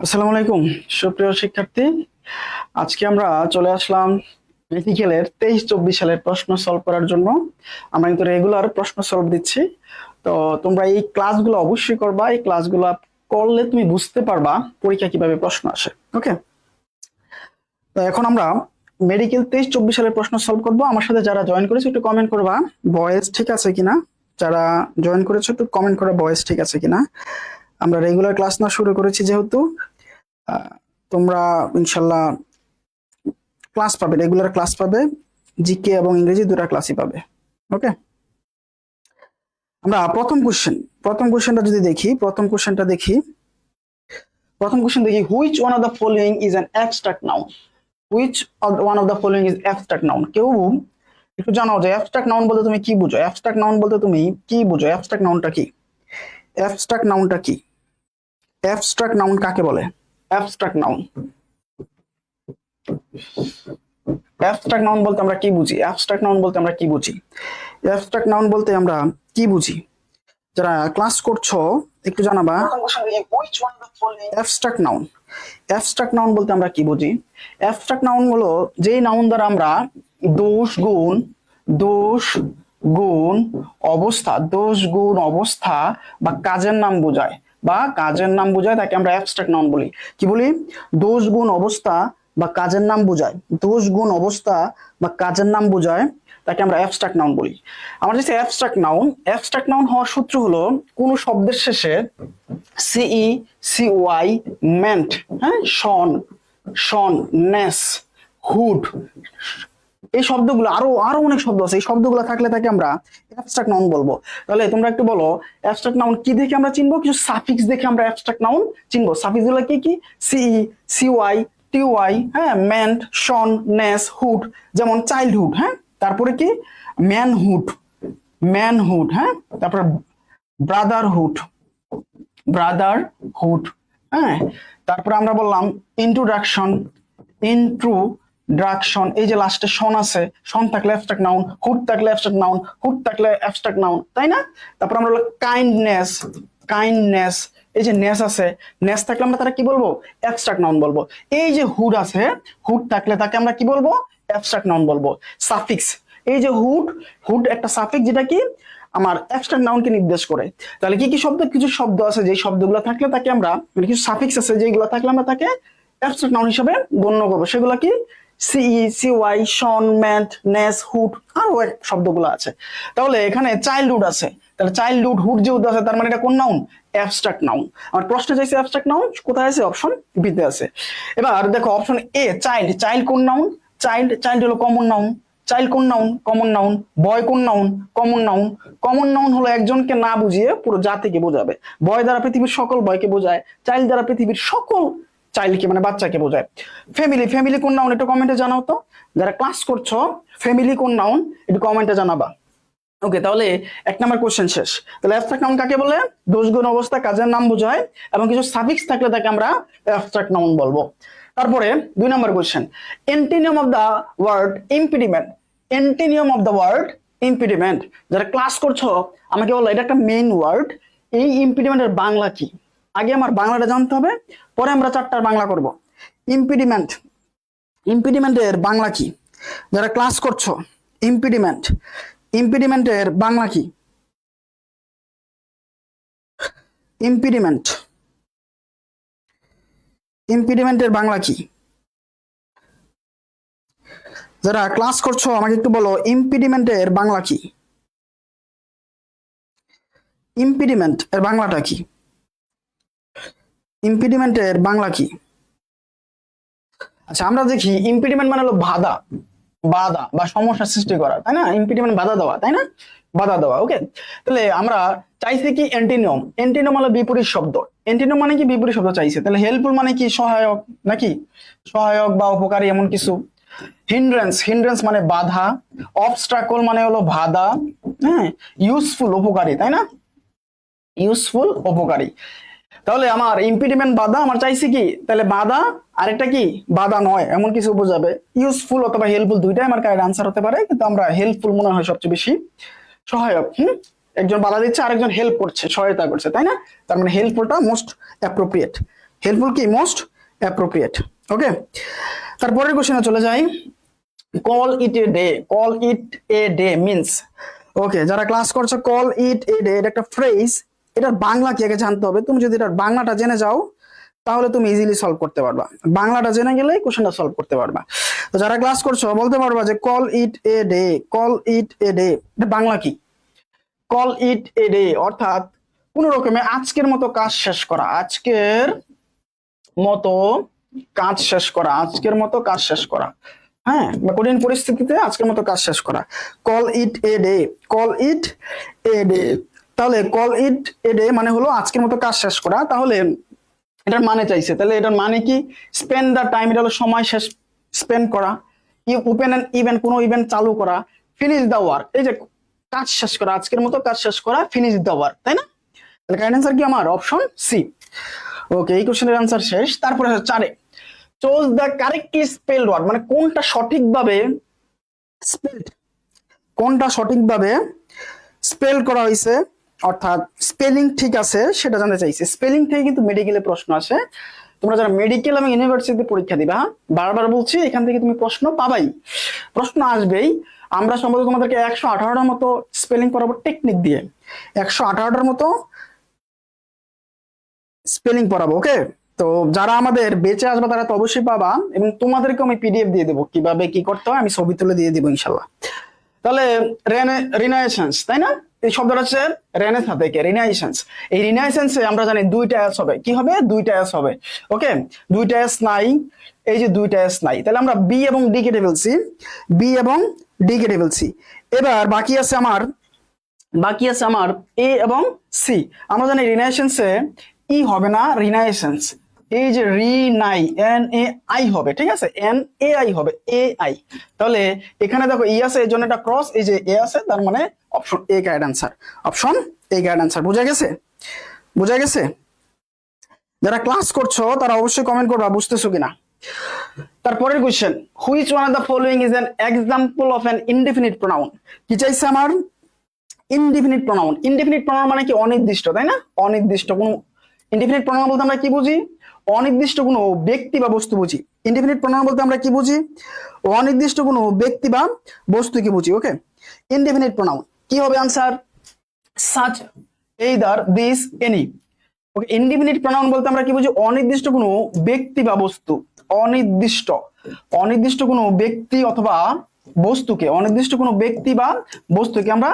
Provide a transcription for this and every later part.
আসসালামু আলাইকুম সুপ্রিয় শিক্ষার্থী। আজকে আমরা চলে আসলাম মেডিকেলের 23-24 সালের প্রশ্ন সলভ করার জন্য। আমরা কিন্তু রেগুলার প্রশ্ন সলভ দিচ্ছি। তো তোমরা এই ক্লাসগুলো অবশ্যই করবা। এই ক্লাসগুলো করলে তুমি বুঝতে পারবা পরীক্ষা কিভাবে প্রশ্ন আসে। ওকে, তো এখন আমরা মেডিকেল 23-24 সালের প্রশ্ন সলভ করব। আমার সাথে যারা জয়েন করেছে একটু কমেন্ট করবা ভয়েস ঠিক আছে কিনা। যারা জয়েন করেছে একটু কমেন্ট করবা ভয়েস ঠিক আছে কিনা। আমরা রেগুলার ক্লাস না শুরু করেছি যেহেতু তোমরা ইনশাল্লাহ ক্লাস পাবে, রেগুলার ক্লাস পাবে, জিকে এবং ইংরেজি দুটো ক্লাসই পাবে। ওকে, আমরা প্রথম কোশ্চেনটা যদি দেখি, প্রথম কোশ্চেন দেখি which one of the following is an abstract noun. Which one of the following is abstract noun. কেউ একটু জানাও যে অ্যাবস্ট্রাক্ট নাউন বলতে তুমি কি বুঝো। অ্যাবস্ট্রাক্ট নাউন বলতে তুমি কি বুঝো? অ্যাবস্ট্রাক্ট নাউনটা কি? অ্যাবস্ট্রাক্ট নাউনটা কি? অ্যাবস্ট্রাক্ট নাউন কাকে বলে? অ্যাবস্ট্রাক্ট নাউন, অ্যাবস্ট্রাক্ট নাউন বলতে আমরা কি বুঝি? অ্যাবস্ট্রাক্ট নাউন বলতে আমরা কি বুঝি? অ্যাবস্ট্রাক্ট নাউন বলতে আমরা কি বুঝি? যারা ক্লাস করছো একটু জানাবা। অ্যাবস্ট্রাক্ট নাউন, অ্যাবস্ট্রাক্ট নাউন বলতে আমরা কি বুঝি? অ্যাবস্ট্রাক্ট নাউন হলো যেই নাউন দ্বারা আমরা দোষ গুণ অবস্থা বা কাজের নাম বোঝায়, তাকে আমরা অ্যাবস্ট্রাক্ট নাউন বলি। কি বলি? দোষ গুণ অবস্থা বা কাজের নাম বোঝায়, তাকে আমরা অ্যাবস্ট্রাক্ট নাউন বলি। আমরা যে অ্যাবস্ট্রাক্ট নাউন হওয়ার সূত্র হলো কোন শব্দের শেষে সিই সিওয়াই মেন্ট, হ্যাঁ, শন নেস হুড, এই শব্দগুলো আরো আরো অনেক শব্দ আছে, এই শব্দগুলো থাকলে তাকে আমরা অ্যাবস্ট্রাক্ট নাউন বলবো। তাহলে তোমরা একটু বলো অ্যাবস্ট্রাক্ট নাউন কি দেখে আমরা চিনবো? কিছু সাফিক্স দেখে আমরা অ্যাবস্ট্রাক্ট নাউন চিনবো। সাফিক্স গুলো কি কি? সিই সিওয়াই টিওয়াই, হ্যাঁ, মেন্ট শন নেস হুড। যেমন চাইল্ডহুড, হ্যাঁ, তারপরে কি ম্যানহুড, হ্যাঁ, তারপর ব্রাদারহুড, ব্রাদারহুড, হ্যাঁ, তারপরে আমরা বললাম ইন্ট্রোডাকশন। এই যে লাস্টে শন আছে, শন থাকলে অ্যাবস্ট্রাক্ট নাউন, হুড থাকলে অ্যাবস্ট্রাক্ট নাউন, অ্যাবস্ট্রাক্ট নাউন, তাই না? তারপর আমরা বললাম কাইন্ডনেস, এই যে নেস আছে, নেস থাকলে আমরা তারা কি বলবো? অ্যাবস্ট্রাক্ট নাউন বলবো। এই যে হুড আছে, হুড থাকলে তাকে আমরা কি বলবো? অ্যাবস্ট্রাক্ট নাউন বলবো। সাফিক্স, এই যে হুড একটা সাফিক্স যেটা কি আমার অ্যাবস্ট্রাক্ট নাউনকে নির্দেশ করে। তাহলে কি কি শব্দ? কিছু শব্দ আছে যে শব্দগুলো থাকলে তাকে আমরা, মানে কিছু সাফিক্স আছে যেগুলো থাকলে আমরা তাকে অ্যাবস্ট্রাক্ট নাউন হিসেবে গণ্য করবো। সেগুলো কি? সিই সিওয়াই শন ম্যান্ট নেস হুড, আরো এক শব্দগুলো আছে। তাহলে এখানে চাইল্ডহুড আছে, তাহলে চাইল্ডহুড হুড যেহেতু আছে তার মানে এটা কোন নাউন? Abstract noun. আমার প্রশ্ন চাইছে অ্যাবস্ট্রাক্ট নাউন কোথায় আছে? অপশন বিতে আছে। এবার দেখো অপশন এ চাইল্ড কোন নাউন? চাইল্ড হলো কমন নাউন। চাইল্ড কোন নাউন? Common noun. বয় কোন noun? Common noun. Common noun হলো একজনকে না বুঝিয়ে পুরো জাতিকে বোঝাবে। বয় দ্বারা পৃথিবীর সকল বয়কে বোঝায়, চাইল্ড দ্বারা পৃথিবীর সকল চাইল্ডকে মানে বাচ্চাকে বোঝায়। ফ্যামিলি কোন নাউন? একটু কমেন্টে জানাও তো। যারা ক্লাস করছো ফ্যামিলি কোন নাউন একটু কমেন্টে জানাবা। ওকে, তাহলে এক নাম্বার কোশ্চেন শেষ। তাহলে অ্যাবস্ট্রাক্ট নাউন কাকে বলে? দোষ গুণ অবস্থা কাজের নাম বোঝায় এবং কিছু সাফিক্স থাকলে তাকে আমরা অ্যাবস্ট্রাক্ট নাউন বলবো। তারপরে 2 number question, antonym of the word impediment. Antonym of the word impediment. যারা ক্লাস করছো আমাকে বলো এটা একটা মেইন ওয়ার্ড, এই ইম্পিডিমেন্টের বাংলা কি? আগে আমার বাংলাটা জানতে হবে, পরে আমরা চারটার বাংলা করব। ইম্পিডিমেন্টের বাংলা কি? যারা ক্লাস করছো ইম্পিডিমেন্টের বাংলা কি? ইম্পিডিমেন্টের বাংলা কি? যারা ক্লাস করছো আমাকে একটু বলো ইম্পিডিমেন্টের বাংলা কি? ইম্পিডিমেন্ট এর বাংলাটা কি? ইম্পিডিমেন্টের বাংলা কি? আচ্ছা, আমরা দেখি ইম্পিডিমেন্ট মানে হলো বাধা বা সমস্যা সৃষ্টি করা, তাই না? ইম্পিডিমেন্ট বাধা দেওয়া, তাই না? বাধা দেওয়া। ওকে, তাহলে আমরা চাইছি কি এন্টিনিয়ম হলো বিপরীত শব্দ। এন্টিনিয়ম মানে কি? বিপরীত শব্দ চাইছে। তাহলে হেল্পফুল মানে কি? সহায়ক, নাকি? সহায়ক বা উপকারী এমন কিছু। হিন্ড্রেন্স মানে বাধা। অবস্ট্রাকল মানে হলো বাধা, হ্যাঁ। ইউজফুল উপকারী, তাই না? ইউজফুল উপকারী। তাহলে আমার ইম্পিডিমেন্ট বাধা, আমার চাইছি কি? তাহলে বাধা, আরেকটা কি? বাধা নয় এমন কিছু বোঝাবে। ইউজফুল অথবা হেল্পফুল দুইটাই আমার কারেক্ট আনসার হতে পারে, কিন্তু আমরা হেল্পফুল মনে হয় সবচেয়ে বেশি। সহায়ক, একজন বাধা দিচ্ছে আরেকজন হেল্প করছে, সহায়তা করছে, তাই না? তার মানে হেল্পফুলটা মোস্ট অ্যাপ্রোপ্রিয়েট। হেল্পফুল কি মোস্ট অ্যাপ্রোপ্রিয়েট। ওকে, তারপরের কোশ্চেনে চলে যাই। Call it a day, call it a day means, okay যারা ক্লাস করছো, কল ইট এ ডে এটা একটা ফ্রেজ, এটার বাংলা কি আগে জানতে হবে। তুমি যদি এটার বাংলাটা জেনে যাও তাহলে তুমি ইজিলি সলভ করতে পারবা, বাংলাটা জেনে গেলে কোশ্চেনটা সলভ করতে পারবা। তো যারা ক্লাস করছো বলতে পারবা যে call it a day, call it a day এটা বাংলা কি। কল ইট এ ডে অর্থাৎ কোন রকমে আজকের মতো কাজ শেষ করা, আজকের মতো কাজ শেষ করা, আজকের মতো কাজ শেষ করা, হ্যাঁ বা কঠিন পরিস্থিতিতে আজকের মতো কাজ শেষ করা। Call it a day, call it a day, তাহলে কল ইট এ ডে মানে হলো আজকের মতো কাজ শেষ করা। তাহলে এটার মানে চাইছে, তাহলে এটার মানে কি, স্পেন্ড দ্য টাইম এটা হলো সময় শেষ, স্পেন্ড করা, ওপেন অ্যান ইভেন্ট কোনো ইভেন্ট চালু করা, ফিনিশ দ্য ওয়ার্ক এই যে কাজ শেষ করা, আজকের মতো কাজ শেষ করা, ফিনিশ দ্য ওয়ার্ক, তাই না? তাহলে কারেক্ট অ্যান্সার কি আমার অপশন সি। ওকে, এই কোশ্চেনের অ্যান্সার শেষ। তারপরে হচ্ছে 4 choose the correctly spelled word, মানে কোনটা সঠিকভাবে স্পেলড, কোনটা সঠিকভাবে স্পেল করা হয়েছে, অর্থাৎ স্পেলিং ঠিক আছে সেটা জানতে চাইছে। স্পেলিং থেকে কিন্তু মেডিকেলে প্রশ্ন আসে, তোমরা যারা মেডিকেল এবং ইউনিভার্সিটিতে পরীক্ষা দিবা, বারবার বলছি এখান থেকে তুমি প্রশ্ন পাবাই, প্রশ্ন আসবেই। আমরা সম্ভবত তোমাদেরকে 118টার মতো স্পেলিং করাবো টেকনিক দিয়ে, 118টার মতো স্পেলিং পড়াবো। ওকে, তো যারা আমাদের বেঁচে আসবে তারা তো অবশ্যই পাবা, এবং তোমাদেরকে আমি পিডিএফ দিয়ে দেবো কিভাবে কি করতে হয়, আমি ছবি তুলে দিয়ে দিব ইনশাল্লাহ। তাহলে রিনাইসেন্স, তাই না? এই শব্দটা হচ্ছে রেনেসা থেকে রিনাইসেন্স। এই রিনাইসেন্সে আমরা জানি দুইটা এস হবে, কি হবে, দুইটা এস হবে। ওকে, দুইটা এস নাই, এই যে দুইটা এস নাই, তাহলে আমরা বি এবং ডি কেটে ফেলছি, বি এবং ডি কেটে ফেলছি। এবার বাকি আছে আমার এ এবং সি। আমরা জানি রিনাইসেন্সে ই হবে না, রিনাইসেন্স এই যে রিনাই এন এ আই হবে, ঠিক আছে, এন এ আই হবে, এ আই। তাহলে এখানে দেখো ই আছে এই জন্য এটা ক্রস, এই যে এ আছে তার মানে option a guide answer, option a guide answer. বোঝা গেছে, বোঝা গেছে? যারা ক্লাস করছো তারা অবশ্যই কমেন্ট করবা বুঝতেছো কিনা। তারপরের question, which one of the following is an example of an indefinite pronoun. কি চাইছে আমার, ইনডেফিনিট প্রোনাউন। ইনডেফিনিট প্রোনাউন মানে কি, অনির্দিষ্ট, তাই না? অনির্দিষ্ট কোন, ইনডেফিনিট প্রোনাউন বলতে আমরা কি বুঝি, অনির্দিষ্ট কোনো ব্যক্তি বা বস্তু বুঝি। ইনডেফিনিট প্রোনাউন বলতে আমরা কি বুঝি, অনির্দিষ্ট কোনো ব্যক্তি বা বস্তুকে বুঝি। ওকে, ইনডেফিনিট প্রোনাউন কি হবে answer, such, either, this, any. Okay, indefinite pronoun বলতে আমরা কি বুঝি, অনির্দিষ্ট কোনো ব্যক্তি বা বস্তু, অনির্দিষ্ট, অনির্দিষ্ট কোনো ব্যক্তি অথবা বস্তুকে, অনির্দিষ্ট কোনো ব্যক্তি বা বস্তুকে আমরা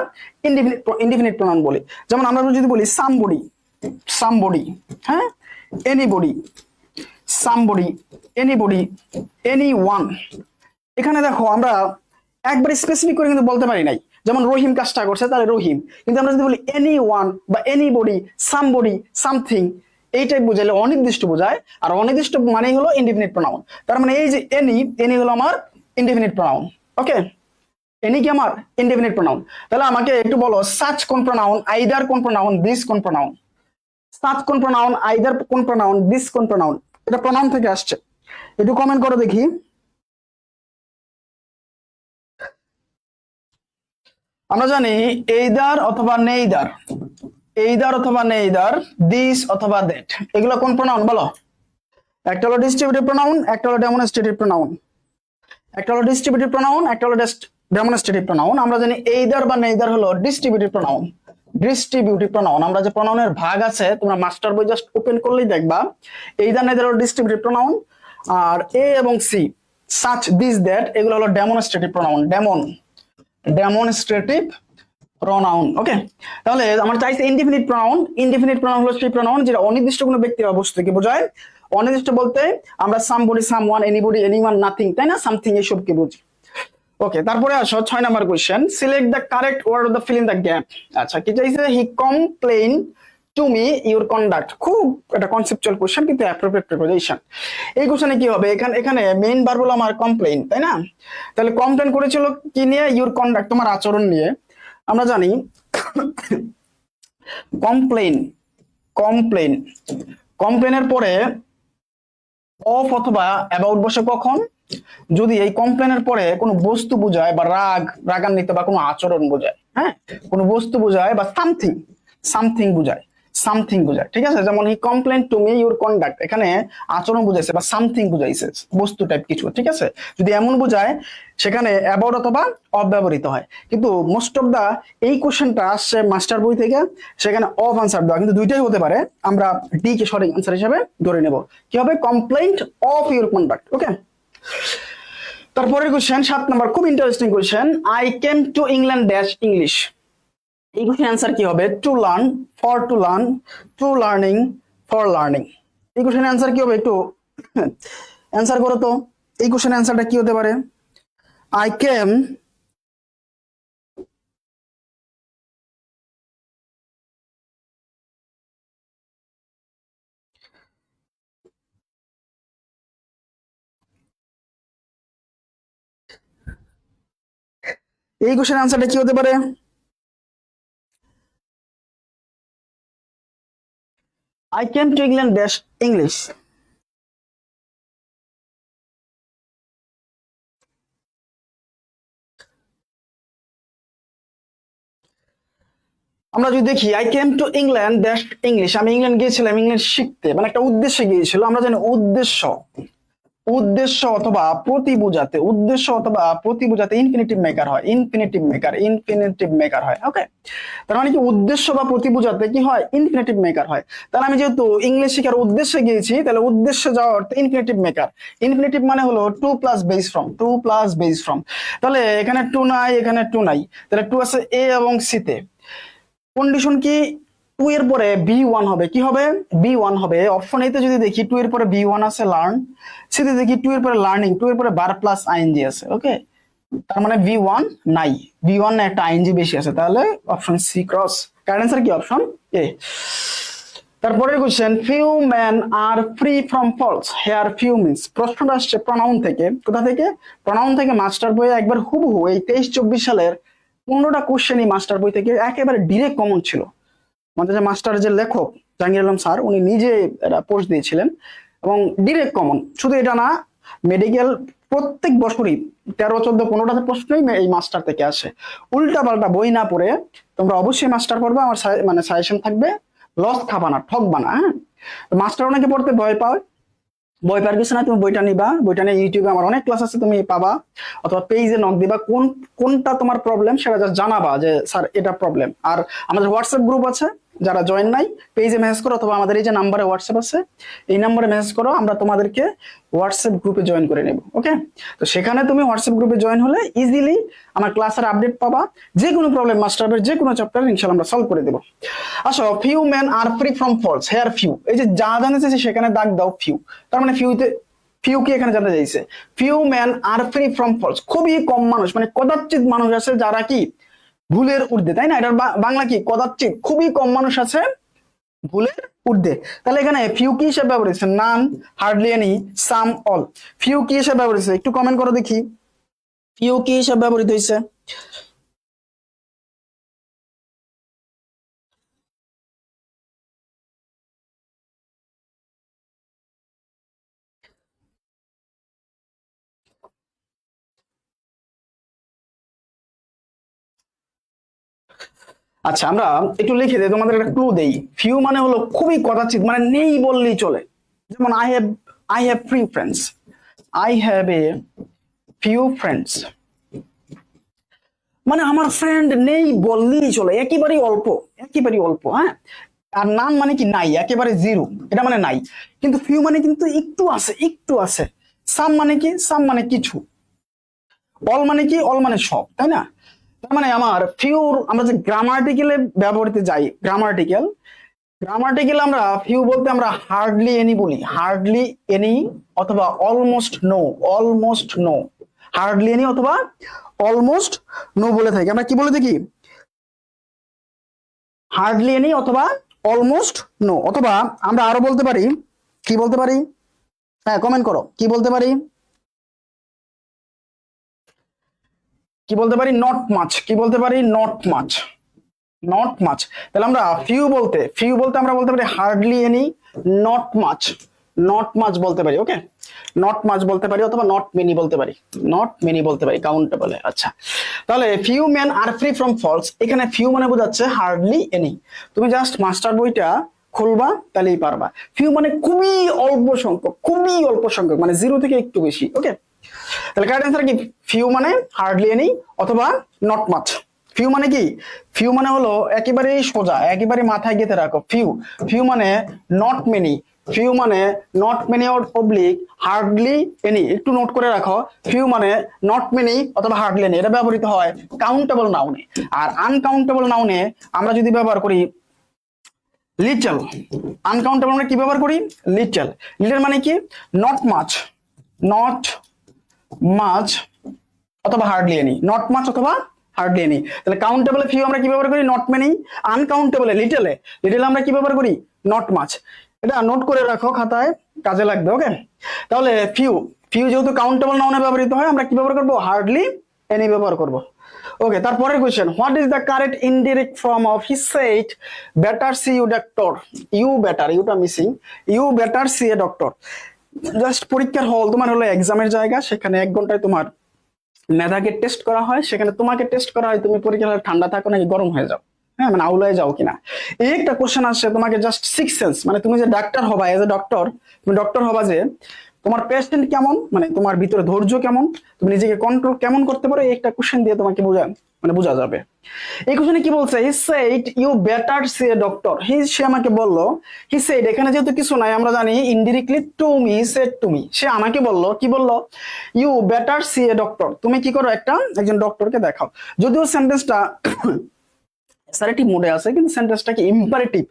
ইনডেফিনিট প্রোনাউন বলি। যেমন আমরা যদি বলি সামবডি, সামবডি, হ্যাঁ, এনিবডি, সামবডি, এনিবডি, এনিওয়ান। এখানে দেখো আমরা একবারে স্পেসিফিক করে কিন্তু বলতে পারি নাই, যেমন রহিম কাজটা করছে তাহলে রহিম, কিন্তু আমরা যদি বলি এনিওয়ান বা এনিবডি, সামবডি, সামথিং, এই টাইপ বোঝাইলে অনির্দিষ্ট বোঝায়, আর অনির্দিষ্ট মানেই হলো ইনডেফিনিট প্রোনাউন। তার মানে এই যে এনি, এনি হলো আমার ইনডেফিনিট প্রোনাউন। ওকে, এনি কি আমার ইনডেফিনিট প্রোনাউন। তাহলে আমাকে একটু বলো, সাচ কোন প্রোনাউন, আইদার কোন প্রোনাউন, দিস কোন প্রোনাউন। সাচ কোন প্রোনাউন, আইদার কোন প্রোনাউন, দিস কোন প্রোনাউন। এটা প্রোনাউন থেকে আসছে, একটু কমেন্ট করে দেখি। আমরা জানি এইদার অথবা নেইদার, এইদার অথবা নেইদার, দিস অথবা দ্যাট, এগুলো কোন প্রোনাউন বলো। একটা হলো ডিস্ট্রিবিউটিভ প্রোনাউন, একটা হলো ডেমনস্ট্রেটিভ প্রোনাউন। একটা হলো ডিস্ট্রিবিউটিভ প্রোনাউন, একটা হলো ডেমনস্ট্রেটিভ প্রোনাউন। আমরা জানি এইদার বা নেইদার হলো ডিস্ট্রিবিউটিভ প্রোনাউন, ডিস্ট্রিবিউটিভ প্রোনাউন। আমরা যে প্রোনাউনের ভাগ আছে তোমরা মাস্টার বই জাস্ট ওপেন করলেই দেখবা, এইদার নেইদার হলো ডিস্ট্রিবিউটিভ প্রোনাউন, আর এ এবং সি, সাচ, দিস, দ্যাট, এগুলো হলো ডেমনস্ট্রেটিভ প্রোনাউন, ডেমনস্ট্রেটিভ প্রোনাউন। ওকে, তাহলে আমরা চাইছি ইনডিফিনিট প্রোনাউন। ইনডিফিনিট প্রোনাউন হলো সেই প্রোনাউন যেটা অনির্দিষ্ট কোনো ব্যক্তি বা বস্তুকে বোঝায়। অনির্দিষ্ট বলতে আমরা somebody, someone, anybody, anyone, nothing, তাই না, সামথিং, এইসবকে বুঝি। ওকে, তারপরে আসো 6 number question, select the correct word of the fill in the gap. আচ্ছা, কি চাইছে, he complain to me your conduct. খুব একটা কনসেপচুয়াল কোশ্চেন কিন্তু অ্যাপ্রোপ্রিয়েট প্রিপোজিশন। এই কোশ্চেনে কি হবে, এখানে মেইন ভার্ব হলো আমার কমপ্লেইন, তাই না? তাহলে কমপ্লেইন করেছিল কি নিয়ে, ইউর কন্ডাক্ট, তোমার আচরণ নিয়ে। আমরা জানি কমপ্লেইন, কমপ্লেইন, কমপ্লেইনের পরে অফ অথবা অ্যাবাউট বসে কখন, যদি এই কমপ্লেনের পরে কোনো বস্তু বোঝায় বা রাগ, রাগান্বিত বা কোনো আচরণ বোঝায়, হ্যাঁ, কোনো বস্তু বোঝায় বা সামথিং, সামথিং বোঝায়, সামথিং বোঝায়, ঠিক আছে? যেমন he complain to me your conduct, এখানে আচরণ বুঝাইছে বা সামথিং বুঝাইছে, বস্তু টাইপ কিছু, ঠিক আছে? যদি এমন বোঝায় সেখানে অ্যাবাউট অথবা অফ ব্যবহৃত হয়। কিন্তু মোস্ট অফ দা এই কোশ্চেনটা আসছে মাস্টার বই থেকে, সেখানে অফ আনসার দেওয়া, কিন্তু দুইটাই হতে পারে। আমরা ডি কে সঠিক আনসার হিসেবে ধরে নেব। কি হবে? Complaint of your conduct. Okay, তারপরের কোশ্চেন 7 নাম্বার, খুব interesting question. I came to England dash English. এই কোশ্চেন অ্যান্সার কি হবে? To learn, for to learn, to learning, for learning. এই কোশ্চেন অ্যান্সার কি হবে? একটু অ্যান্সার করো তো। এই কোশ্চেন অ্যান্সারটা কি হতে পারে? আই কেম এই কোশ্চেন অ্যান্সারটা কি হতে পারে? I came to England dash English. আমরা যদি দেখি I came to England dash English, আমি ইংল্যান্ড গিয়েছিলাম ইংল্যান্ড শিখতে, মানে একটা উদ্দেশ্যে গিয়েছিল। আমরা জানি উদ্দেশ্য, উদ্দেশ্য অথবা প্রতি বোঝাতে, উদ্দেশ্য অথবা প্রতি বোঝাতে ইনফিনিটিভ মেকার হয়, ইনফিনিটিভ মেকার, ইনফিনিটিভ মেকার হয়। ওকে, তার মানে কি উদ্দেশ্য বা প্রতি বোঝাতে কি হয়? ইনফিনিটিভ মেকার হয়। তাহলে আমি যেহেতু ইংলিশ শেখার উদ্দেশ্যে গিয়েছি, তাহলে উদ্দেশ্যে যাওয়ার অর্থে ইনফিনিটিভ মেকার। ইনফিনিটিভ মানে হলো to plus base form, to plus base form. তাহলে এখানে টু নাই, এখানে টু নাই, তাহলে টু আছে এ এবং সি তে। কন্ডিশন কি? টু এর পরে বি ওয়ান হবে। কি হবে? বি ওয়ান হবে। অপশন এতে যদি দেখি টু এর পরে বি ওয়ান আছে লার্ন, সিতে দেখি টু এর পরে লার্নিং, টু এর পরে বার প্লাস আইএনজি আছে। ওকে, তার মানে বি ওয়ান নাই, বি ওয়ান একটা আইএনজি বেশি আছে, তাহলে option C cross. Correct answer কি? Option A. তারপরের question, few man are free from false here. Few means, প্রশ্নটা আসছে প্রনাউন থেকে। কোথা থেকে? প্রনাউন থেকে। মাস্টার বইয়ে একবার হুবহু এই 23-24 সালের 15টা কোশ্চেনই মাস্টার বই থেকে একেবারে ডিরেক্ট কমন ছিল। আমাদের যে মাস্টার, যে লেখক জাহাঙ্গীর আলম স্যার, উনি নিজে এটা পোস্ট দিয়েছিলেন এবং ডিরেক্ট কমন। শুধু এটা না, মেডিকেল প্রত্যেক বছরই 13, 14, 15টা প্রশ্নই এই মাস্টার থেকে আসে। উল্টা পাল্টা বই না পড়ে তোমরা অবশ্যই মাস্টার পড়বে, আমার মানে সাজেশন থাকবে, লস খাবা না, ঠকবা না। হ্যাঁ, মাস্টার অনেকে পড়তে ভয় পায়, বই পার কিছু না, তুমি বইটা নিবা, বইটা নিয়ে ইউটিউবে আমার অনেক ক্লাস আছে, তুমি পাবা, অথবা পেজে নক দিবা, কোনটা তোমার প্রবলেম সেটা জাস্ট জানাবা যে স্যার এটা প্রবলেম। আর আমাদের হোয়াটসঅ্যাপ গ্রুপ আছে, যারা জয়েন নাই পেজে মেসেজ করো, অথবা আমাদের এই যে নাম্বারে হোয়াটসঅ্যাপ আছে এই নাম্বারে মেসেজ করো, আমরা তোমাদেরকে হোয়াটসঅ্যাপ গ্রুপে জয়েন করে নেব। ওকে, তো সেখানে তুমি হোয়াটসঅ্যাপ গ্রুপে জয়েন হলে ইজিলি আমার ক্লাসের আপডেট পাবা, যে কোনো প্রবলেম মাস্টারের যে কোনো চ্যাপ্টার ইনশাআল্লাহ আমরা সলভ করে দেবো। আসো, few man are free from false here. Few, এই যে যা জানতেছে সেখানে দাগ দাও ফিউ, তার মানে ফিউতে ফিউ কি এখানে জানতে চাইছে? Few man are free from falls, খুবই কম মানুষ, মানে কদাচিৎ মানুষ আছে যারা কি ভুলের ঊর্ধ্বে, তাই না? এটার বাংলা কি? কদাচিৎ, খুবই কম মানুষ আছে ভুলের ঊর্ধ্বে। তাহলে এখানে ফিউ কি হিসেবে ব্যবহৃত হয়েছে? নান, হার্ডলি এনি, সাম, অল। ফিউ কি হিসেবে ব্যবহৃত হয়েছে? একটু কমেন্ট করো দেখি, ফিউ কি হিসেবে ব্যবহৃত হয়েছে? আচ্ছা, আমরা একটু লিখে দিই, তোমাদের একটা ক্লু দেই। ফিউ মানে হলো খুবই কদাচিৎ, মানে নেই বললেই চলে। যেমন I have free friends, I have a few friends, মানে আমার ফ্রেন্ড নেই বললেই চলে, একেবারেই অল্প, একেবারেই অল্প। হ্যাঁ, আর নান মানে কি? নাই, একেবারে জিরো, এটা মানে নাই। কিন্তু ফিউ মানে কিন্তু একটু আছে, একটু আছে। সাম মানে কি? সাম মানে কিছু। অল মানে কি? অল মানে সব, তাই না? তার মানে আমার ফিউর, আমরা যে গ্রামাটিক্যালে ব্যবহৃত যাই, গ্রামাটিক্যাল, গ্রামাটিক্যাল আমরা ফিউ বলতে আমরা হার্ডলি এনি বলি, হার্ডলি এনি অথবা almost no, almost no, hardly any অথবা অলমোস্ট নো বলে থাকি। আমরা কি বলে থাকি? হার্ডলি এনি অথবা অলমোস্ট নো। অথবা আমরা আরো বলতে পারি, কি বলতে পারি? হ্যাঁ, কমেন্ট করো, কি বলতে পারি? কি বলতে পারি? Not much. কি বলতে পারি? Not much, not much. তাহলে আমরা ফিউ বলতে আমরা বলতে পারি hardly any, not much, not much বলতে পারি। ওকে, নট মাচ বলতে পারি অথবা নট মেনি বলতে পারি, নট মেনি বলতে পারি কাউন্টেবল। আচ্ছা, তাহলে few men are free from falls, এখানে ফিউ মানে বোঝাচ্ছে হার্ডলি এনি। তুমি জাস্ট মাস্টার বইটা খুলবা তাহলেই পারবা। ফিউ মানে খুবই অল্প সংখ্যক, খুবই অল্প সংখ্যক, মানে 0 থেকে একটু বেশি। ওকে, তাহলে কারেক্ট অ্যান্সার কি? ফিউ মানে হার্ডলি এনি অথবা নট মাচ। ফিউ মানে কি? ফিউ মানে হলো একেবারেই সোজা, একেবারে মাথায় গেঁথে রাখো। ফিউ, ফিউ মানে নট মেনি, ফিউ মানে not many oblique hardly any, একটু নোট করে রাখো। ফিউ মানে নট মেনি অথবা হার্ডলি এনি, এটা ব্যবহৃত হয় কাউন্টেবল নাউনে। আর আনকাউন্টেবল নাউনে আমরা যদি ব্যবহার করি লিটল, আনকাউন্টেবল আমরা কি ব্যবহার করি? লিটল। লিটল মানে কি? নট মাচ, নট মাচ অথবা হার্ডলি এনি, নট মাচ অথবা হার্ডলি এনি। তাহলে কাউন্টেবলে ফিউ আমরা কি ব্যবহার করি? Not many. আনকাউন্টেবলে লিটলে, লিটলে আমরা কি ব্যবহার করি? Not much. এটা নোট করে রাখো খাতায়, কাজে লাগবে। ওকে, তাহলে ফিউ, ফিউ যেহেতু কাউন্টেবল নাউনে ব্যবহৃত হয়, আমরা কি ব্যবহার করব? হার্ডলি এনি ব্যবহার করব। ওকে, তারপরের question, what is the correct indirect form of he said better see you doctor? You better, ইউটা মিসিং, you better see a doctor. Just পরীক্ষার হল, তোমার হলো এক্সামের জায়গা, সেখানে 1 ঘন্টায় তোমার মেধাকে টেস্ট করা হয়, সেখানে তোমাকে টেস্ট করা হয় তুমি পরীক্ষার হলে ঠান্ডা থাকো নাকি গরম হয়ে যাও, হ্যাঁ, মানে আউলায় যাও কিনা। এই একটা কোশ্চেন আসছে তোমাকে, জাস্ট 6 সেন্স, মানে তুমি যে ডাক্তার হবা, এজ এ ডক্টর, তুমি ডক্টর হবা যে তোমার পেশেন্ট কেমন, মানে তোমার ভিতরে ধৈর্য কেমন, তুমি নিজেকে কন্ট্রোল কেমন করতে পারো, এই একটা কোশ্চেন দিয়ে তোমাকে বোঝা যাবে। এই কোশ্চেনে কি বলছে? He said you better see a doctor. সে আমাকে বললো, হি সেড, এখানে যেহেতু কিছু নাই, আমরা জানি indirectly to me, said to me, সে আমাকে বললো, কি বললো? You better see a doctor, তুমি কি করো? একজন ডক্টরকে দেখাও। যদিও সেন্টেন্সটা অ্যাসার্টিভ মোডে আছে, কিন্তু সেন্টেন্সটা কি ইম্পারেটিভ,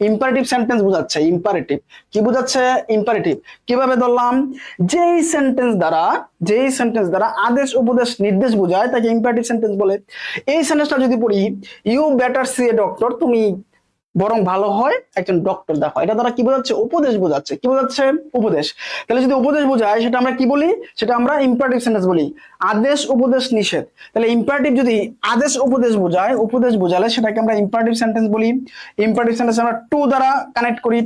ইম্পারেটিভ সেন্টেন্স বোঝাচ্ছে। ইম্পারেটিভ কি বোঝাচ্ছে? ইম্পারেটিভ। কিভাবে ধরলাম? যেই সেন্টেন্স দ্বারা আদেশ, উপদেশ, নির্দেশ বোঝায় তাকে ইম্পারেটিভ সেন্টেন্স বলে। এই সেন্টেন্সটা যদি পড়ি, you better see a doctor, তুমি বরং ভালো হয় একজন ডক্টর দেখো, এটা দ্বারা কি বোঝাচ্ছে? উপদেশ বোঝাচ্ছে। কি বোঝাচ্ছে? উপদেশ। তাহলে যদি উপদেশ বোঝায়, সেটা আমরা কি বলি? সেটা আমরা ইম্পারেটিভ সেন্টেন্স বলি। আদেশ, উপদেশ, নিষেধ। তাহলে ইম্পারেটিভ যদি আদেশ, উপদেশ বোঝায়, উপদেশ বোঝালে সেটাকে আমরা ইম্পারেটিভ সেন্টেন্স বলি। ইম্পারেটিভ সেন্টেন্স আমরা টু দ্বারা কানেক্ট করি,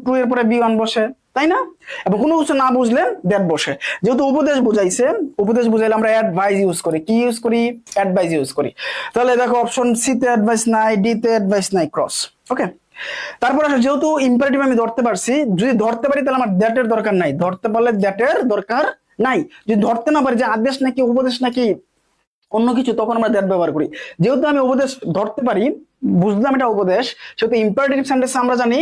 টু এর পরে বি ওয়ান বসে, তাই না? এবং কোনো কিছু না বুঝলে দ্যাট বসে। যেহেতু উপদেশ বুঝাইছে, উপদেশ বুঝাইলে আমরা অ্যাডভাইস ইউজ করি। কি ইউজ করি? অ্যাডভাইস ইউজ করি। তাহলে দেখো অপশন সি তে অ্যাডভাইস নাই, ডি তে অ্যাডভাইস নাই, ক্রস। ওকে, তারপর আসলে যেহেতু ইম্পারেটিভ আমি ধরতে পারছি, যদি ধরতে পারি তাহলে আমার দ্যাট এর দরকার নাই, ধরতে পারলে দ্যাট এর দরকার নাই। যদি ধরতে না পারি যে আদেশ নাকি উপদেশ নাকি অন্য কিছু, তখন আমরা দ্যাট ব্যবহার করি। যেহেতু আমি উপদেশ ধরতে পারি, বুঝলাম এটা উপদেশ, সেহেতু ইম্পারেটিভ সেন্টেন্সে আমরা জানি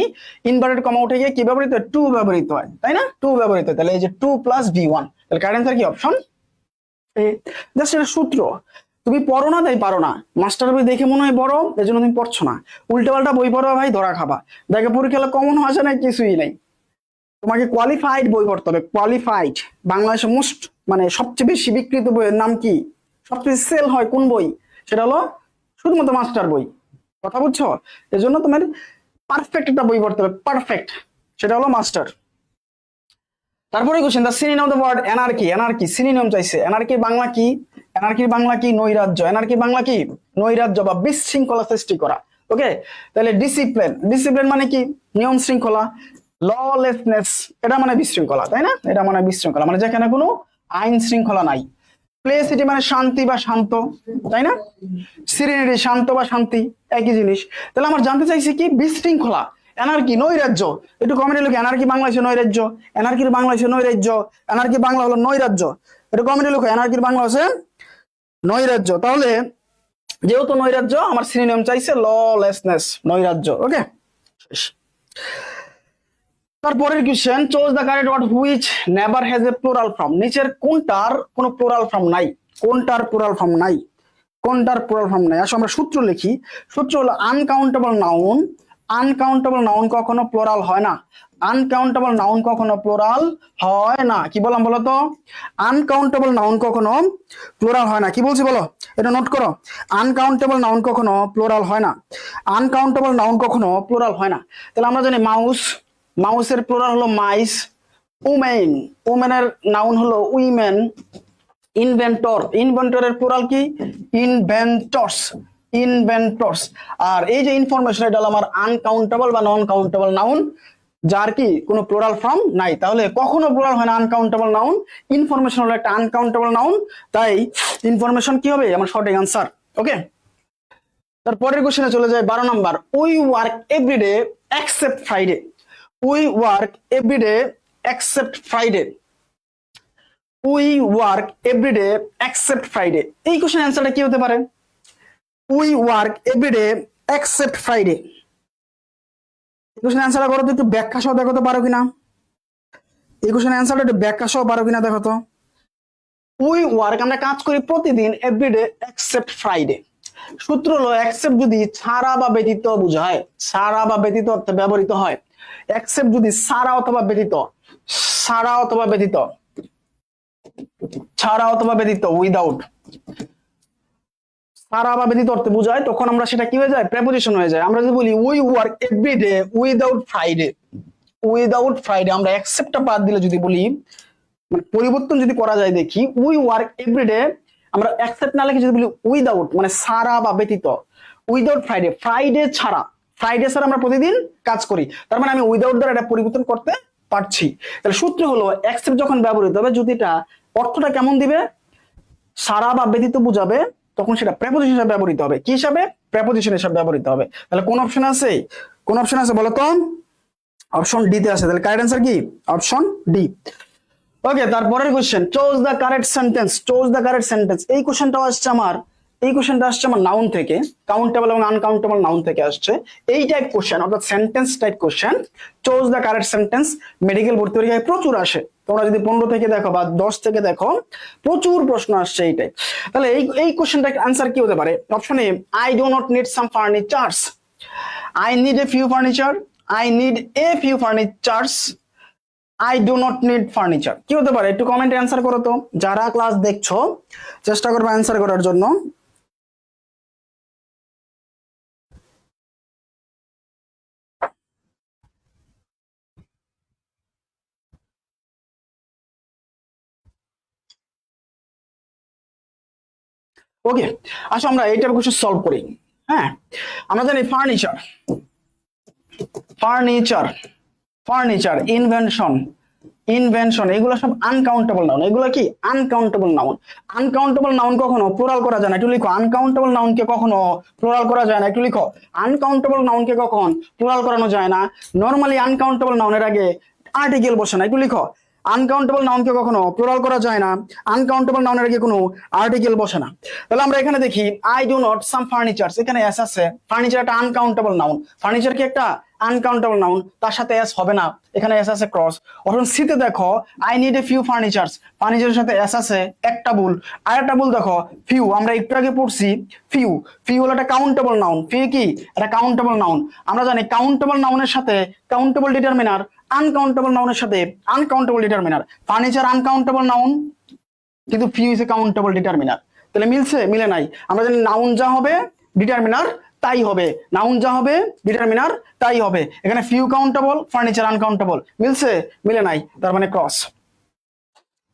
ইনভার্টেড কমা উঠে গিয়ে কি ব্যবহৃত হয়? টু ব্যবহৃত হয়, তাই না? টু ব্যবহৃত হয়। তাহলে এই যে 2 + V1, তাহলে কারেক্ট অ্যান্সার কি? অপশন এ। জাস্ট এটা সূত্র, তুমি পড়ো না তাই পারো না, মাস্টার বই দেখে মনে হয় বড়, এই জন্য তুমি পড়ছো না। উল্টো পাল্টা বই পড়ো ভাই, ধরা খাবা। দেখে পরীক্ষা কমন আসে না, কিছুই নাই। তোমাকে কোয়ালিফাইড বই পড়তে হবে, কোয়ালিফাইড। বাংলাদেশে মোস্ট, মানে সবচেয়ে বেশি বিক্রিত বইয়ের নাম কি? সবচেয়ে সেল হয় কোন বই? সেটা হলো শুধুমাত্র মাস্টার বই। কথা বুঝছো? এজন্য তোমার পারফেক্ট একটা বই পড়তে হবে, পারফেক্ট, সেটা হলো মাস্টার। তারপরে question, the synonym of the word anarchy. Anarchy synonym চাইছে। অ্যানার্কির বাংলা কি? অ্যানার্কির বাংলা কি? নৈরাজ্য। অ্যানার্কির বাংলা কি? নৈরাজ্য বা বিশৃঙ্খলা সৃষ্টি করা। ওকে, তাহলে ডিসিপ্লিন, ডিসিপ্লিন মানে কি? নিয়ম শৃঙ্খলা। ললেসনেস, এটা মানে বিশৃঙ্খলা, তাই না? এটা মানে বিশৃঙ্খলা, মানে যেখানে কোনো আইন শৃঙ্খলা নাই। প্লেসিটি মানে শান্তি বা শান্ত, তাই না? সিরিনিটি, শান্ত বা শান্তি, একই জিনিস। তাহলে আমার জানতে চাইছি কি? বিশৃঙ্খলা, এনার্কি, নৈরাজ্য। একটু কমেন্টে লিখো এনার্কি বাংলা হচ্ছে নৈরাজ্য, এনার্কির বাংলা হচ্ছে নৈরাজ্য, এনার্কি বাংলা হলো নৈরাজ্য। একটু কমেন্টে লিখো এনার্কির বাংলা হচ্ছে নৈরাজ্য। তাহলে যেহেতু নৈরাজ্য, আমার সিনোনিম চাইছে ললেসনেস, নৈরাজ্য। ওকে, তারপরের question, choose the correct word which never has a plural form. নিচের কোনটার কোনো প্লুরাল ফর্ম নাই? কোনটার প্লুরাল ফর্ম নাই? কোনটার প্লুরাল ফর্ম নাই? আসলে আমরা সূত্র লিখি। সূত্র হলো আনকাউন্টেবল নাউন, আনকাউন্টেবল নাউন কখনো প্লুরাল হয় না। আনকাউন্টেবল নাউন কখনো প্লুরাল হয় না। কি বললাম বলো তো? আনকাউন্টেবল নাউন কখনো প্লুরাল হয় না। কি বলছি বলো? এটা নোট করো। আনকাউন্টেবল নাউন কখনো প্লুরাল হয় না। আনকাউন্টেবল নাউন কখনো প্লুরাল হয় না। তাহলে আমরা জানি মাউস, মাউসের প্লুরাল হলো মাইস। উমেন, উমেনের নাউন হলো উইমেন। ইনভেন্টর, ইনভেন্টরের প্লুরাল কি? ইনভেন্টরস, ইনভেন্টরস। আর এই যে ইনফরমেশন, এটা হলো আমার আনকাউন্টেবল বা নন কাউন্টেবল নাউন। যার কি কোনো প্লুরাল ফর্ম নাই, তাহলে কখনো প্লুরাল হয় না আনকাউন্টেবল নাউন। ইনফরমেশন হলো একটা আনকাউন্টেবল নাউন, তাই ইনফরমেশন কি হবে আমার সঠিক আনসার। ওকে, তারপরের কোশ্চেনে চলে যায় 12 number. We work everyday except Friday. We work everyday except Friday. We work everyday except Friday, এই কোশ্চেন অ্যান্সারটা কি হতে পারে? We work everyday except Friday, এই কোশ্চেন অ্যান্সারটা করো তো, একটু ব্যাখ্যা সহ দেখো তো পারো কিনা। এই কোশ্চেন অ্যান্সারটা একটু ব্যাখ্যা সহ পারো কিনা দেখো তো। উই ওয়ার্ক আমরা কাজ করি প্রতিদিন এভরিডে এক্সেপ্ট ফ্রাইডে। সূত্র হলো এক্সেপ্ট যদি ছাড়া বা ব্যতীত বোঝায়, ছাড়া বা ব্যতীত অর্থে ব্যবহৃত হয়, এক্সেপ্ট যদি ছাড়া অথবা ব্যতীত, ছাড়া অথবা ব্যতীত, ছাড়া অথবা ব্যতীত, উইদাউট, ছাড়া বা ব্যতীত অর্থে বোঝায়, তখন আমরা সেটা কি হয়ে যায়? প্রেপোজিশন হয়ে যায়। আমরা যদি বলি we work everyday without Friday, without Friday, আমরা এক্সেপ্টটা বাদ দিলে যদি বলি, মানে পরিবর্তন যদি করা যায়, দেখি উই ওয়ার্ক এভরিডে, আমরা অ্যাকসেপ্ট না লিখে যদি বলি উইদাউট, মানে ছাড়া বা ব্যতীত, উইদাউট ফ্রাইডে, ফ্রাইডে ছাড়া, ফ্রাইডে ছাড়া আমরা প্রতিদিন কাজ করি, তার মানে আমি উইদাউট দ্বারা এটা পরিবর্তন করতে পারছি। তাহলে সূত্র হলো অ্যাকসেপ্ট যখন ব্যবহৃত হবে, যদি এটা অর্থটা কেমন দিবে, ছাড়া বা ব্যতীত বুঝাবে, তখন সেটা প্রেপোজিশন হিসেবে ব্যবহৃত হবে। কি হিসাবে? প্রেপোজিশন হিসেবে ব্যবহৃত হবে। তাহলে কোন অপশন আছে? কোন অপশন আছে বলো তো? অপশন ডি তে আছে। তাহলে কারেক্ট অ্যান্সার কি? Option D. ওকে, তারপরের question, choose the correct sentence. Choose the correct sentence, এই কোশ্চেনটাও আসছে আমার, এই কোশ্চেনটা আসছে আমার নাউন থেকে, কাউন্টেবল এবং আনকাউন্টেবল নাউন থেকে আসছে। এই টাইপ কোশ্চেন অর্থাৎ sentence type question, choose the correct sentence, medical ভর্তি পরীক্ষায় প্রচুর আসে। তোমরা যদি 15 থেকে দেখো বা 10 থেকে দেখো, প্রচুর প্রশ্ন আসছে এই টাইপ। তাহলে এই কোশ্চেনটার আনসার কি হতে পারে? Option A, I do not need some furnitures. I need a few furniture, I need a few furnitures, I do not need furniture. কি হতে পারে? একটু কমেন্টে অ্যান্সার করো তো, যারা ক্লাস দেখছো চেষ্টা করবে অ্যান্সার করার জন্য। ওকে, আসো আমরা এইটার কোশ্চেন সলভ করি। হ্যাঁ, আমরা জানি furniture, furniture, furniture, invention, invention, এগুলো সব আনকাউন্টেবল নাউন। এগুলো কি? Uncountable noun. আনকাউন্টেবল নাউন কখনো প্লুরাল করা যায় না, একটু লিখো। আনকাউন্টেবল নাউনকে কখনো প্লুরাল করা যায় না, একটু লিখো। আনকাউন্টেবল নাউনকে কখন প্লুরাল করানো যায় না? নরমালি আনকাউন্টেবল নাউনের আগে আর্টিকেল বসে না, একটু লিখো। আনকাউন্টেবল নাউনকে কখনো প্লুরাল করা যায় না, আনকাউন্টেবল নাউনের আগে কোনো আর্টিকেল বসে না। তাহলে আমরা এখানে দেখি I do not some furnitures, এখানে এস আছে। ফার্নিচার একটা আনকাউন্টেবল নাউন, ফার্নিচার কি একটা আনকাউন্টেবল নাউন, তার সাথে এস হবে না, এখানে এস আছে ক্রস। অথবা সিতে দেখো I need a few furnitures, ফার্নিচারের সাথে এস আছে, একটা ভুল। আর একটা ভুল দেখো ফিউ, আমরা একটু আগে পড়ছি ফিউ, ফিউ হলো একটা কাউন্টেবল নাউন। ফিউ কি? একটা কাউন্টেবল নাউন। আমরা জানি কাউন্টেবল নাউনের সাথে কাউন্টেবল ডিটারমিনার, আনকাউন্টেবল নাউনের সাথে uncountable determiner. Furniture uncountable noun, কিন্তু few is a countable determiner. তাহলে মিলছে? মিলে নাই। আমরা জানি নাউন যা হবে ডিটারমিনার তাই হবে, নাউন যা হবে ডিটারমিনার তাই হবে। এখানে ফিউ কাউন্টেবল, ফার্নিচার আনকাউন্টেবল, মিলছে? মিলে নাই, তার মানে ক্রস।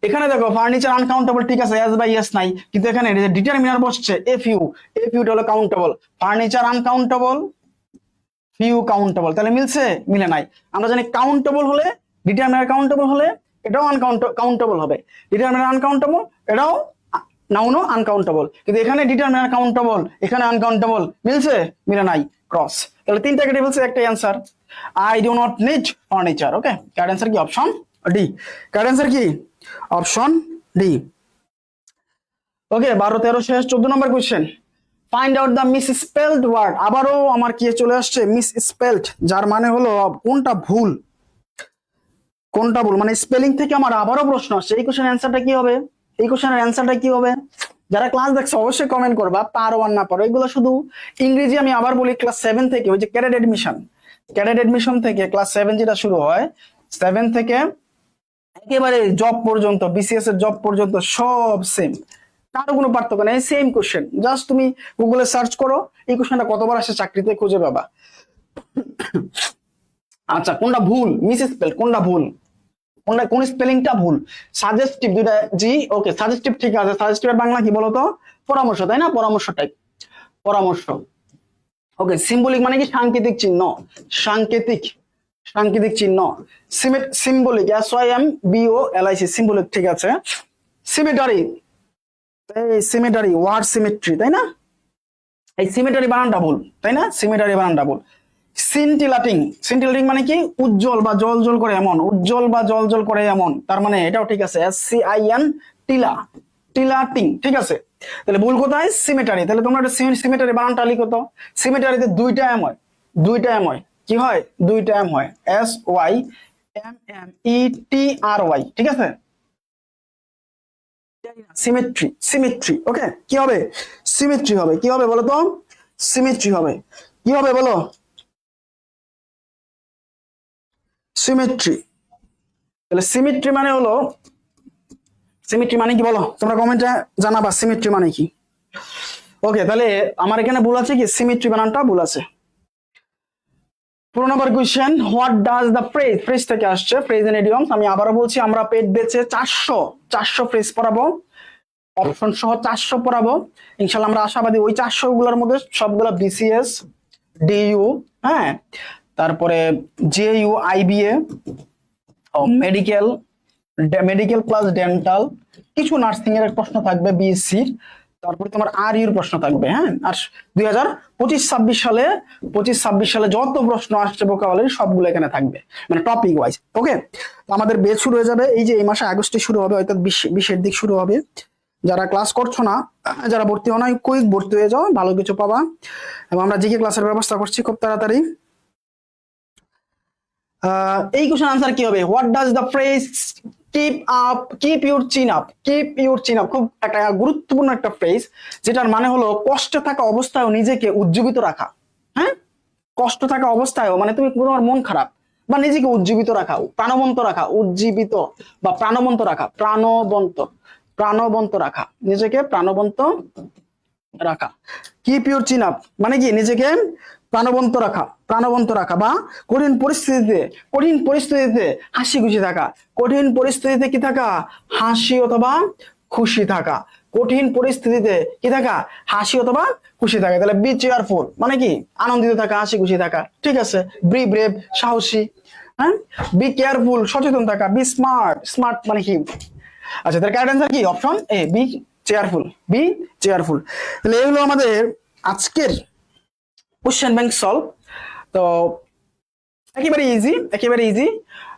এখানে দেখো ফার্নিচার আনকাউন্টেবল, ঠিক আছে, এস বাই এস নাই, কিন্তু এখানে ডিটারমিনার বসছে এ ফিউ, এ ফিউটা হলো countable. Furniture uncountable, few countable, তাহলে মিলছে? মিলে নাই। আমরা জানি কাউন্টেবল হলে, ডিটারমিনার কাউন্টেবল হলে এটাও কাউন্টেবল হবে, ডিটারমিনার আনকাউন্টেবল এটাও নাউনও আনকাউন্টেবল, কিন্তু এখানে ডিটারমিনার কাউন্টেবল, এখানে আনকাউন্টেবল, মিলছে? মিলে নাই, ক্রস। তাহলে তিনটা কেটে ফেলছে, একটাই answer, I do not need furniture. Okay, correct answer কি? Option D. কারেক্ট অ্যান্সার কি? Option D. ওকে, 12 13 শেষ। 14 number question, find out the misspelled word. আবারও আমার কি চলে আসছে? মিস স্পেলড, যার মানে হলো কোনটা ভুল, কোনটা ভুল, মানে স্পেলিং থেকে আমার আবারও প্রশ্ন আসছে। এই কোশ্চেনের অ্যান্সারটা কি হবে? এই কোশ্চেনের অ্যান্সারটা কি হবে? যারা ক্লাস দেখছো অবশ্যই কমেন্ট করবা, পারো আর না পারো। এগুলো শুধু ইংরেজি, আমি আবার বলি, ক্লাস 7 থেকে, ওই যে ক্যাডেট এডমিশন, ক্যাডেট এডমিশন থেকে ক্লাস 7 যেটা শুরু হয়, 7 থেকে একেবারে জব পর্যন্ত, বিসিএস এর জব পর্যন্ত সব সেম, কারো কোনো পার্থক্য নেই, সেম কোশ্চেন। জাস্ট তুমি গুগলে সার্চ করো এই কোশ্চেনটা কতবার আসে, চাকরিতে খুঁজে পাবা। আচ্ছা, কোনটা ভুল? মিস স্পেল, কোনটা ভুল, কোনটা, কোন স্পেলিংটা ভুল? সাজেস্টিভ, দুইটা জি, ওকে, সাজেস্টিভ ঠিক আছে। সাজেস্টিভের বাংলা কি বলতো? পরামর্শ, তাই না? পরামর্শ টাইপ, পরামর্শ। ওকে, সিম্বলিক মানে কি? সাংকেতিক চিহ্ন, সাংকেতিক, সাংকেতিক চিহ্ন, সিম্বলিক, SYMBOLIC, সিম্বলিক, ঠিক আছে। সিমেটারি, এই সিমেটারি, ওয়ার্ড সিমেট্রি, তাই না? এই সিমেটারি বানানটা ভুল, তাই না? সিমেটারি বানানটা ভুল। সিনটিলাটিং, সিনটিলাটিং মানে কি? উজ্জ্বল বা জল করে এমন, উজ্জ্বল বা জল করে এমন, তার মানে এটাও ঠিক আছে, SCIN, টিলা, টিলাটিং, ঠিক আছে। তাহলে ভুল কোথায়? সিমেটারি। তাহলে তোমরা সিমেটারি বানানটা লিখো তো। সিমেটারিতে দুইটা এম হয়, দুইটা এম হয়, কি হয়? দুইটা এম হয়, SYMMETRY, ঠিক আছে। সিমেট্রি, সিমেট্রি, ওকে। কি হবে? সিমেট্রি হবে। কি হবে বলো তো? সিমেট্রি হবে। কি হবে বলো? সিমেট্রি। তাহলে সিমেট্রি মানে হলো, সিমেট্রি মানে কি বলো তোমরা কমেন্টে জানাবা সিমেট্রি মানে কি। ওকে, তাহলে আমার এখানে ভুল আছে কি? সিমেট্রি বানানটা ভুল আছে। 4 number question, what does the phrase, phrase থেকে আসছে, ফ্রেজ এন্ড ইডিয়মস। আমি আবারও বলছি, আমরা পেট বেচে 400 ফ্রেজ পড়াবো, অপশন সহ 400 পড়াবো ইনশাল্লাহ। আমরা আশাবাদী ওই 400 গুলোর মধ্যে সবগুলা BCS, DU, হ্যাঁ, তারপরে JU, IBA, medical, medical plus dental, কিছু নার্সিং এর প্রশ্ন থাকবে BSc, তারপরে তোমার RU প্রশ্ন থাকবে, হ্যাঁ। আর 2025-26 সালে, 25-26 সালে যত প্রশ্ন আসছে ভোকাবুলারি সবগুলো এখানে থাকবে, মানে টপিক ওয়াইজ। ওকে, আমাদের বেচ শুরু হয়ে যাবে এই যে এই মাসে আগস্টে শুরু হবে, হয়তো 20-এর দিক শুরু হবে। যারা ক্লাস করছো না, যারা ভর্তি হও না, কুইক ভর্তি হয়ে যাও, ভালো কিছু পাবা। এবং আমরা জিকে ক্লাসের ব্যবস্থা করছি খুব তাড়াতাড়ি। এই কোশ্চেন আনসার কি হবে? What does the phrase keep up, keep your চিন আপ, কিপ ইউর চিন আপ, খুব একটা গুরুত্বপূর্ণ একটা ফ্রেজ, যেটার মানে হলো কষ্টে থাকা অবস্থায়ও নিজেকে উজ্জীবিত রাখা। হ্যাঁ, কষ্ট থাকা অবস্থায়ও, মানে তুমি তোমার মন খারাপ বা নিজেকে উজ্জীবিত রাখা, প্রাণবন্ত রাখা, উজ্জীবিত বা প্রাণবন্ত রাখা, প্রাণবন্ত, প্রাণবন্ত রাখা, নিজেকে প্রাণবন্ত রাখা। কিপ ইউর চিন আপ মানে কি? নিজেকে প্রাণবন্ত রাখা, প্রাণবন্ত রাখা, বা কঠিন পরিস্থিতিতে, কঠিন পরিস্থিতিতে হাসি খুশি থাকা, কঠিন পরিস্থিতিতে কি থাকা? হাসি অথবা খুশি থাকা, কঠিন পরিস্থিতিতে কি থাকা? হাসি অথবা খুশি থাকা। তাহলে বি চেয়ারফুল মানে কি? আনন্দিত থাকা, হাসি খুশি থাকা, ঠিক আছে। বি ব্রেভ, সাহসী, হ্যাঁ। বি কেয়ারফুল, সচেতন থাকা। বি স্মার্ট, স্মার্ট মানে কি? আচ্ছা, তার কারেক্ট অ্যান্সার কি? Option A, be cheerful, be cheerful. তাহলে এগুলো আমাদের আজকের কোশ্চেন ব্যাংক সলভ। তো একেবারে ইজি, একেবারে ইজি।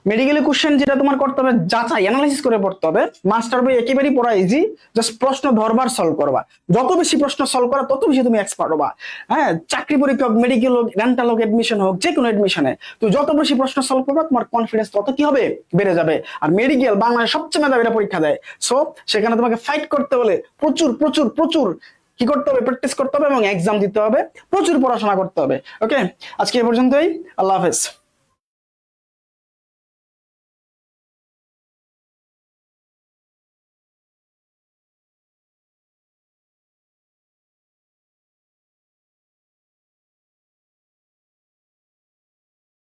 মেডিকেলের কোশ্চেন যেটা তোমার করতে হবে, যাচাই অ্যানালাইসিস করে পড়তে হবে। মাস্টার বই একেবারেই পড়া ইজি, জাস্ট প্রশ্ন ধরবার সলভ করবা। যত বেশি প্রশ্ন সলভ করা তত বেশি তুমি এক্সপার্ট হবা। হ্যাঁ, চাকরি পরীক্ষা হোক, মেডিকেল হোক, ডেন্টাল হোক, এডমিশন হোক, যে কোনো এডমিশনে তুমি যত বেশি প্রশ্ন সলভ করবা, তোমার কনফিডেন্স তত কি হবে? বেড়ে যাবে। আর মেডিকেল বাংলাদেশ সবচেয়ে মেধাবীরা পরীক্ষা দেয়, সো সেখানে তোমাকে ফাইট করতে হলে প্রচুর প্রচুর প্রচুর কি করতে হবে? প্র্যাকটিস করতে হবে এবং এক্সাম দিতে হবে, প্রচুর পড়াশোনা করতে হবে। ওকে, আজকে এ পর্যন্তই। আল্লাহ হাফেজ।